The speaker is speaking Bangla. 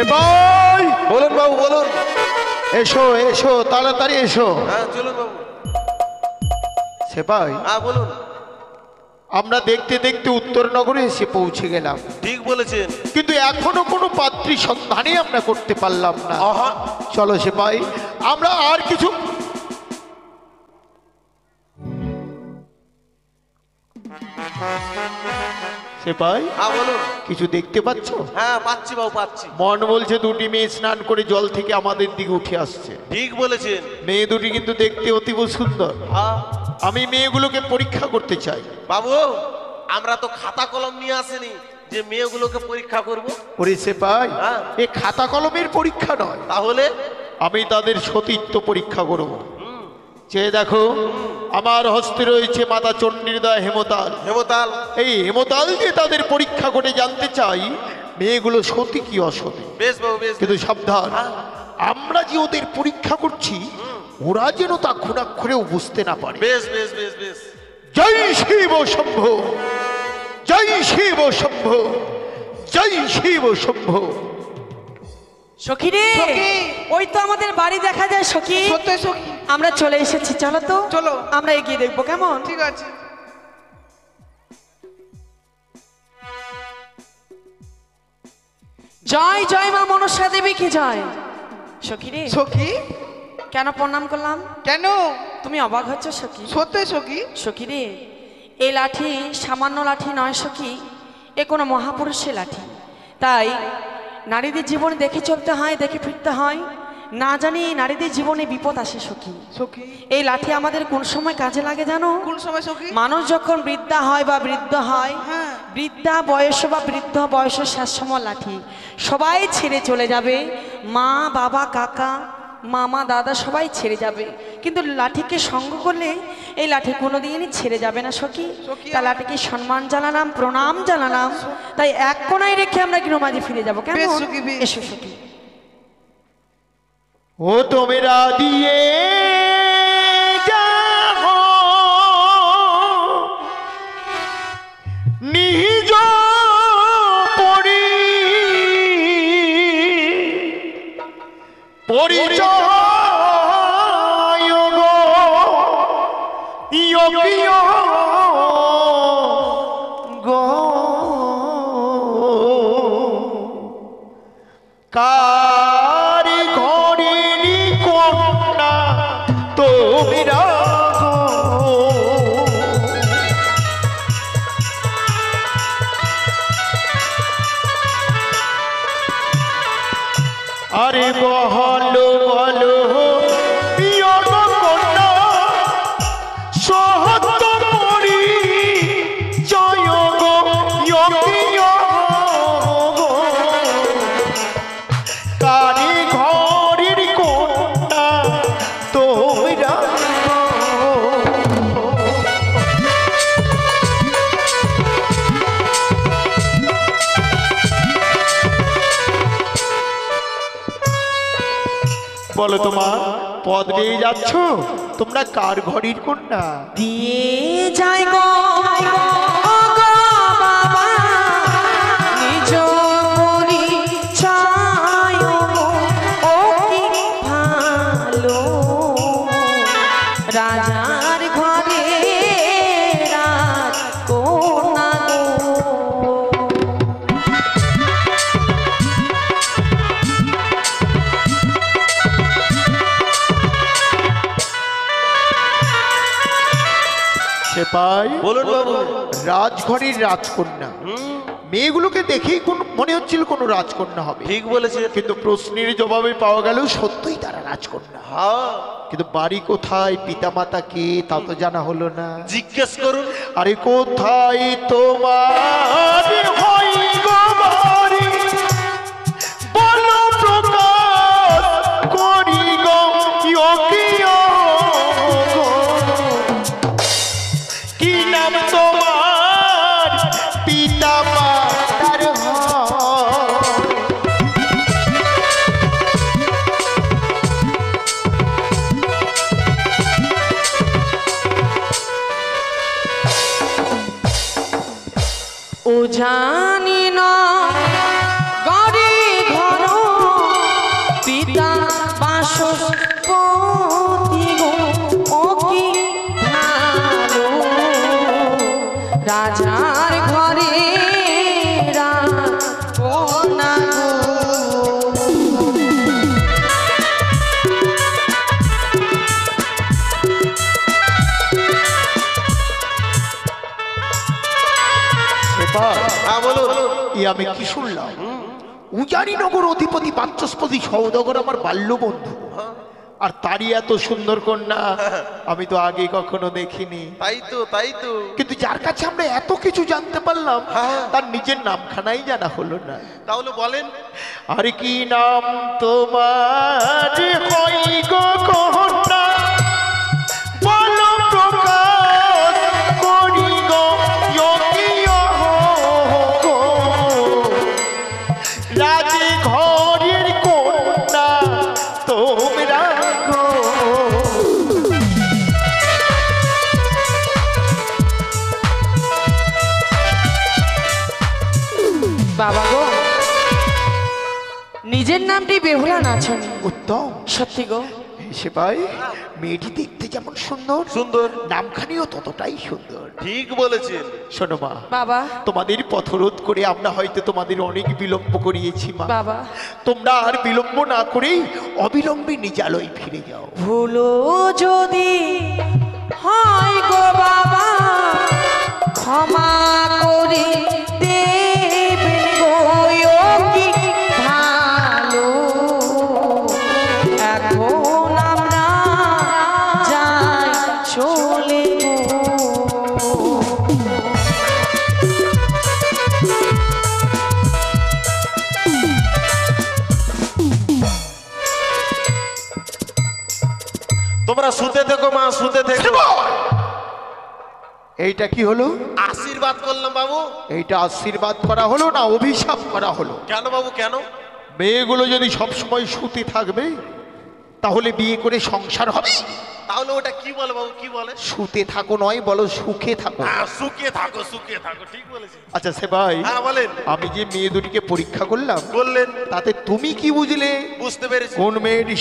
সেপাই বলুন বাবু বলুন। এসো এসো তাড়াতাড়ি এসো। হ্যাঁ চলুন বাবু। সেপাই হ্যাঁ বলুন। আমরা দেখতে দেখতে উত্তরনগরে এসে পৌঁছে গেলাম, ঠিক বলেছেন। কিন্তু এখনো কোনো পাত্রী সন্ধানই আমরা করতে পারলাম না। আহা চলো সেপাই আমরা আর কিছু সেপাই হ্যাঁ বলুন। কিছু দেখতে পাচ্ছ? হ্যাঁ পাচ্ছি বাবু পাচ্ছি। মন বলছে দুটি মেয়ে স্নান করে জল থেকে আমাদের দিকে উঠে আসছে। ঠিক বলেছেন। মেয়ে দুটি কিন্তু দেখতে অতীব সুন্দর। হ্যাঁ আমি মেয়েগুলোকে পরীক্ষা করতে চাই। বাবু আমরা তো খাতা কলম নিয়ে আসেনি যে মেয়েগুলোকে পরীক্ষা করব। ওরে সেপাই হ্যাঁ। এ খাতা কলমের পরীক্ষা নয়, তাহলে আমি তাদের সতীত্ব পরীক্ষা করব। চেয়ে দেখো আমার হস্তে রয়েছে মাতা চণ্ডীর দয়া হেমতাল। হেমতাল। এই হেমতাল দিয়ে তাদের পরীক্ষা করে জানতে চাই মেয়েগুলো সতী কি অসতী। বেশ বাবু বেশ। কিন্তু সাবধান, হ্যাঁ। আমরা যে ওদের পরীক্ষা করছি ওরা যেন তা ঘুণাক্ষরেও বুঝতে না পারে। বেশ বেশ বেশ বেশ। জয় শিব শম্ভু, জয় শিব শম্ভু, জয় শিব শম্ভু। সখী রে, ওই তো আমাদের বাড়ি দেখা যায় সখী। সত্যি সখী, আমরা চলে এসেছি, চলো তো চলো। আমরা এগিয়ে দেখবো কেমন। ঠিক আছে। জয় জয় মা মনসা দেবী কি জয়। সখী রে, সখী কেন প্রণাম করলাম? কেন? তুমি অবাক হচ্ছ সখী? সত্যি সখী। সখী রে, এই লাঠি সামান্য লাঠি নয় সখী, এ কোনো মহাপুরুষের লাঠি। তাই নারীদের জীবনে দেখে চলতে হয়, দেখে ফিরতে হয়। না জানি এই নারীদের জীবনে বিপদ আসে সখী। সখী এই লাঠি আমাদের কোন সময় কাজে লাগে জানো? কোন সময় সখী? মানুষ যখন বৃদ্ধা হয় বা বৃদ্ধ হয়, হ্যাঁ। বৃদ্ধা বয়স বা বৃদ্ধ বয়সের শেষ সময় লাঠি সবাই ছেড়ে চলে যাবে। মা বাবা কাকা মামা দাদা সবাই ছেড়ে যাবে, কিন্তু লাঠিকে সঙ্গ করলে এই লাঠি কোনোদিনই ছেড়ে যাবে না সখী। সখী, তা লাঠিকে সম্মান জানালাম, প্রণাম জানালাম, তাই এক কোনায় রেখে আমরা গৃহমাঝে ফিরে যাবো বেশ কেমন? সখী, বেশ। এসো সখী। ও তোমরা দিয়ে যাও নিজ পরিচয় গো ইয় গো কার ঘরেরই কন্যা তোমরা গো। আরে বহলো বলো প্রিয় কন্যা সহত মরি জয় গো ইয় গো কারি ঘরের কন্যা তোমরা বলো তোমার পদ নিয়ে যাচ্ছ, তোমরা কার ঘরের কন্যা? দিয়ে যায় গো ও গো বাবা নিজ পরিচয় গো, ও কি ভালো রাজার ঘরে রাজকন্যা গো। সেপাই বলুন বাবু। রাজঘরের রাজকন্যা, মেয়েগুলোকে দেখেই মনে হচ্ছিল কোনো রাজকন্যা হবে। ঠিক বলেছেন। কিন্তু প্রশ্নের জবাবে পাওয়া গেল সত্যই তারা রাজকন্যা। হ্যাঁ কিন্তু বাড়ি কোথায়, পিতামাতা কে তা তো জানা হলো না। জিজ্ঞেস করুন। আরে কোথায় তোমার হয় গো বাড়ি, বলো প্রকাশ করি গো ইয় গো। কি নাম তোমার পিতা মাতার ও জানি না গড়ি ঘর হ্যাঁ বলুন। আমি কি শুনলাম উজানিনগর অধিপতি বাচস্পতি সৌদাগর আমার বাল্য বন্ধু, আর তারই এত সুন্দর কন্যা আমি তো আগে কখনো দেখিনি। তাই তো কিন্তু যার কাছে আমরা এত কিছু জানতে পারলাম তার নিজের নামখানাই জানা হলো না। তাহলে বলেন আর কি নাম তোমার হয় গো কন্যা, বলো প্রকাশ করি গো যোগীয় গো, রাজে ঘরের কন্যা তোমরা গো। বাবা গো, নিজের নামটি বেহুলা নাচনি। উত্তম। সত্যি গো। সে ভাই, মেয়েটি দেখতে যেমন সুন্দর সুন্দর, নামখানিও ততটাই সুন্দর। ঠিক বলেছেন। শোনো মা, বাবা তোমাদের পথরোধ করে আমরা হয়তো তোমাদের অনেক বিলম্ব করিয়েছি মা। বাবা, তোমরা আর বিলম্ব না করেই অবিলম্বে নিজ আলোয় ফিরে যাও। ভুলো যদি হয় গো বাবা, ক্ষমা করে দেবেন গো কি ভালো, এখন আমরা যাই চলে গো। তোমরা শুতে থেকো মা, শুতে থেকো। এইটা কি হলো? আশীর্বাদ করলাম বাবু। এইটা আশীর্বাদ করা হলো না অভিশাপ করা হলো? কেন বাবু কেন? মেয়েগুলো যদি সবসময় শুতে থাকবে তাহলে বিয়ে করে সংসার হবে? তাহলে ওটা কি বলে বাবু, কি বলে? শুতে থাকো নয়, বলো সুখে থাকো। সুখে থাকো, সুখে থাকো, ঠিক বলেছি। আচ্ছা সে ভাই, হ্যাঁ বলেন। আমি যে মেয়ে দুটিকে পরীক্ষা করলাম বললেন, তাতে তুমি কি বুঝলে বুঝতে পেরেছি। কোন মেয়েটি